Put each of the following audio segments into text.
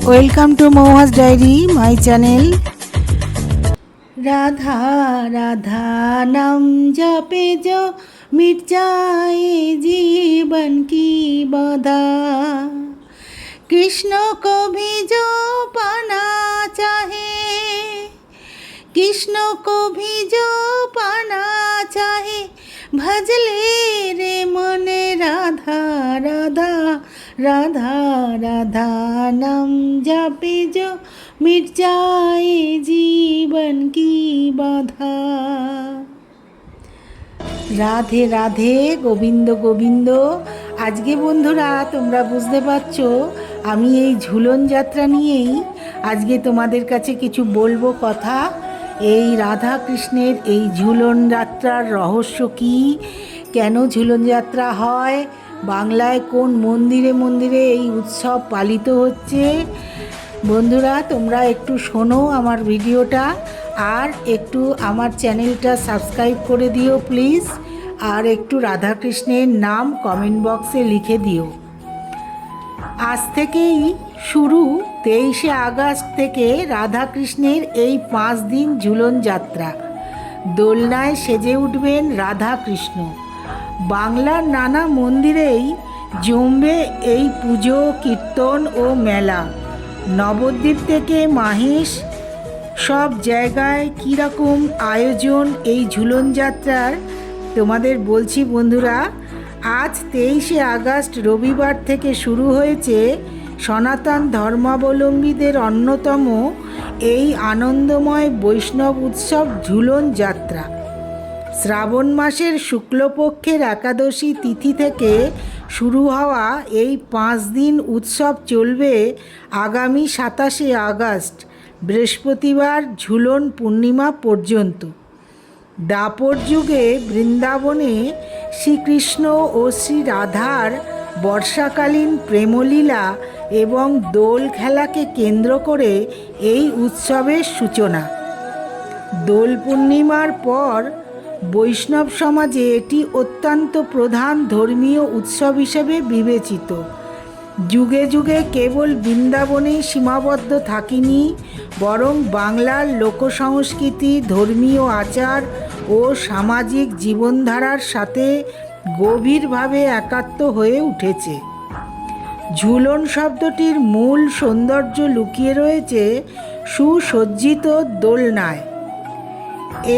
Welcome to মৌহাস diary my channel. Radha Radha নাম जपे जो मिट जाए जीवन की बाधा, कृष्ण को भी जो पाना चाहे, कृष्ण को भी जो पाना चाहे, भजले रे मने राधा राधा राधा राधा नाम जपे जो मिट जाए जीवन की बाधा। রাধে রাধে, গোবিন্দ গোবিন্দ। আজকে বন্ধুরা তোমরা বুঝতে পারছো আমি এই ঝুলন যাত্রা নিয়েই আজকে তোমাদের কাছে কিছু বলবো কথা। এই রাধা কৃষ্ণের এই ঝুলন যাত্রার রহস্য কী, কেন ঝুলন যাত্রা হয়, বাংলায় কোন মন্দিরে মন্দিরে এই উৎসব পালিত হচ্ছে। বন্ধুরা তোমরা একটু শোনো আমার ভিডিওটা, আর একটু আমার চ্যানেলটা সাবস্ক্রাইব করে দিও প্লিজ, আর একটু রাধাকৃষ্ণের নাম কমেন্ট বক্সে লিখে দিও। আজ থেকেই শুরু 23শে আগস্ট থেকে রাধাকৃষ্ণের এই 5 দিন ঝুলন যাত্রা। দোলনায় সেজে উঠবেন রাধাকৃষ্ণ। বাংলার নানা মন্দিরেই জমবে এই পুজো, কীর্তন ও মেলা। নবদ্বীপ থেকে মাহেশ, সব জায়গায় কীরকম আয়োজন এই ঝুলন যাত্রার তোমাদের বলছি বন্ধুরা। আজ 23শে আগস্ট রবিবার থেকে শুরু হয়েছে সনাতন ধর্মাবলম্বীদের অন্যতম এই আনন্দময় বৈষ্ণব উৎসব ঝুলন যাত্রা। শ্রাবণ মাসের শুক্লপক্ষের একাদশী তিথি থেকে শুরু হওয়া এই 5 দিন উৎসব চলবে আগামী 27শে আগস্ট বৃহস্পতিবার ঝুলন পূর্ণিমা পর্যন্ত। দ্বাপর যুগে বৃন্দাবনে শ্রীকৃষ্ণ ও শ্রী রাধার বর্ষাকালীন প্রেমলীলা এবং দোল খেলাকে কেন্দ্র করে এই উৎসবের সূচনা। দোল পূর্ণিমার পর বৈষ্ণব সমাজে এটি অত্যন্ত প্রধান ধর্মীয় উৎসব হিসেবে বিবেচিত। যুগে যুগে কেবল বৃন্দাবনেই সীমাবদ্ধ থাকেনি, বরং বাংলার লোকসংস্কৃতি, ধর্মীয় আচার ও সামাজিক জীবনধারার সাথে গভীরভাবে একাত্ম হয়ে উঠেছে। ঝুলন শব্দটির মূল সৌন্দর্য লুকিয়ে রয়েছে সুসজ্জিত দোলনায়।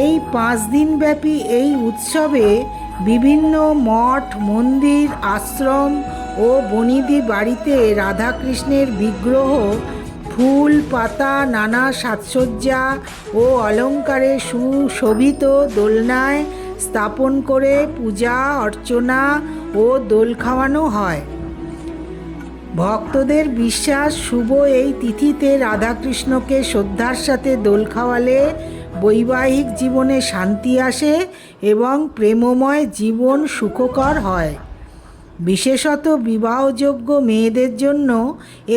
এই 5 দিনব্যাপী এই উৎসবে বিভিন্ন মঠ, মন্দির, আশ্রম ও বনিদি বাড়িতে রাধাকৃষ্ণের বিগ্রহ ফুল, পাতা, নানা সাজসজ্জা ও অলঙ্কারে সুশোভিত দোলনায় স্থাপন করে পূজা অর্চনা ও দোল খাওয়ানো হয়। ভক্তদের বিশ্বাস, শুভ এই তিথিতে রাধাকৃষ্ণকে শ্রদ্ধার সাথে দোল খাওয়ালে বৈবাহিক জীবনে শান্তি আসে এবং প্রেমময় জীবন সুখকর হয়। বিশেষত বিবাহযোগ্য মেয়েদের জন্য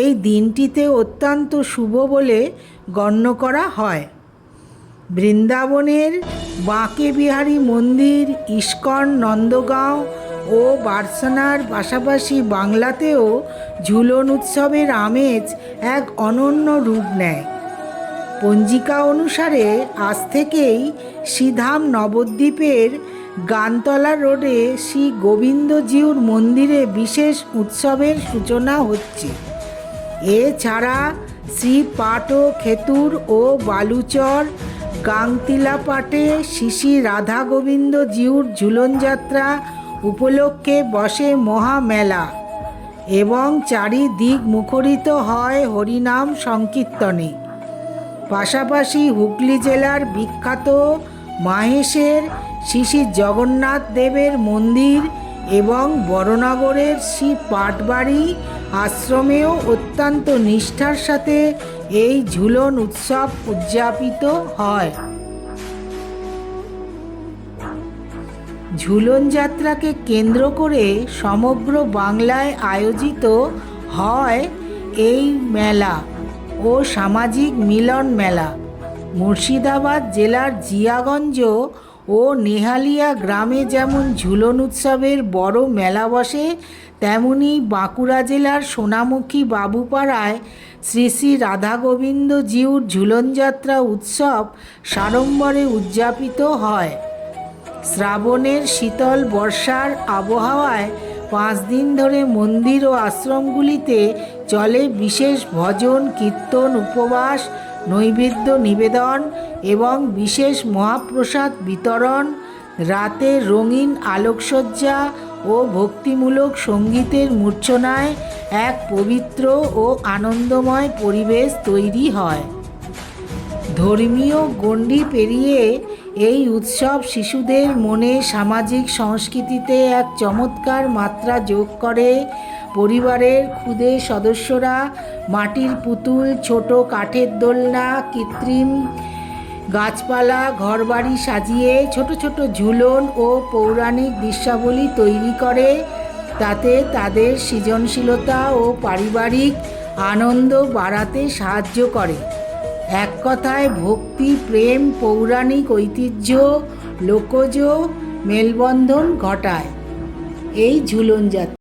এই দিনটিতে অত্যন্ত শুভ বলে গণ্য করা হয়। বৃন্দাবনের বাঁকে বিহারী মন্দির, ইস্কন, নন্দগাঁও ও বার্সানার পাশাপাশি বাংলাতেও ঝুলন উৎসবের আমেজ এক অনন্য রূপ নেয়। পঞ্জিকা অনুসারে আজ থেকেই শ্রীধাম নবদ্বীপের গানতলা রোডে শ্রী গোবিন্দজিউর মন্দিরে বিশেষ উৎসবের সূচনা হচ্ছে। এছাড়া শ্রী পাট ও খেতুর ও বালুচর গাংতিলাপাটে শ্রী শ্রী রাধা গোবিন্দ জিউর ঝুলন যাত্রা উপলক্ষে বসে মহামেলা এবং চারিদিক মুখরিত হয় হরিনাম সংকীর্তনে। পাশাপাশি হুগলি জেলার বিখ্যাত মাহেশের শ্রী শ্রী জগন্নাথ দেবের মন্দির এবং বড়নগরের শ্রী পাটবাড়ি আশ্রমেও অত্যন্ত নিষ্ঠার সাথে এই ঝুলন উৎসব উদযাপিত হয়। ঝুলন যাত্রাকে কেন্দ্র করে সমগ্র বাংলায় আয়োজিত হয় এই মেলা ও সামাজিক মিলন মেলা। মুর্শিদাবাদ জেলার জিয়াগঞ্জ ও নেহালিয়া গ্রামে যেমন ঝুলন উৎসবের বড় মেলা বসে, তেমনি বাঁকুড়া জেলার সোনামুখী বাবুপাড়ায় শ্রী শ্রী রাধা গোবিন্দ জিউর ঝুলনযাত্রা উৎসব সাড়ম্বরে উদযাপিত হয়। শ্রাবণের শীতল বর্ষার আবহাওয়ায় 5 দিন ধরে মন্দির ও আশ্রমগুলিতে চলে বিশেষ ভজন, কীর্তন, উপবাস, নৈবেদ্য নিবেদন এবং বিশেষ মহাপ্রসাদ বিতরণ। রাতে রঙিন আলোকসজ্জা ও ভক্তিমূলক সঙ্গীতের মূর্ছনায় এক পবিত্র ও আনন্দময় পরিবেশ তৈরি হয়। ধর্মীয় গণ্ডি পেরিয়ে এই উৎসব শিশুদের মনে সামাজিক সংস্কৃতিতে এক চমৎকার মাত্রা যোগ করে। পরিবারের ক্ষুদে সদস্যরা মাটির পুতুল, ছোট কাঠের দোলনা, কৃত্রিম গাছপালা, ঘরবাড়ি সাজিয়ে ছোট ছোট ঝুলন ও পৌরাণিক দৃশ্যাবলী তৈরি করে। তাতে তাদের সৃজনশীলতা ও পারিবারিক আনন্দ বাড়াতে সাহায্য করে। এক কথায় ভক্তি, প্রেম, পৌরাণিক ঐতিহ্য, লোকজ মেলবন্ধন ঘটায় এই ঝুলন যাত্রা।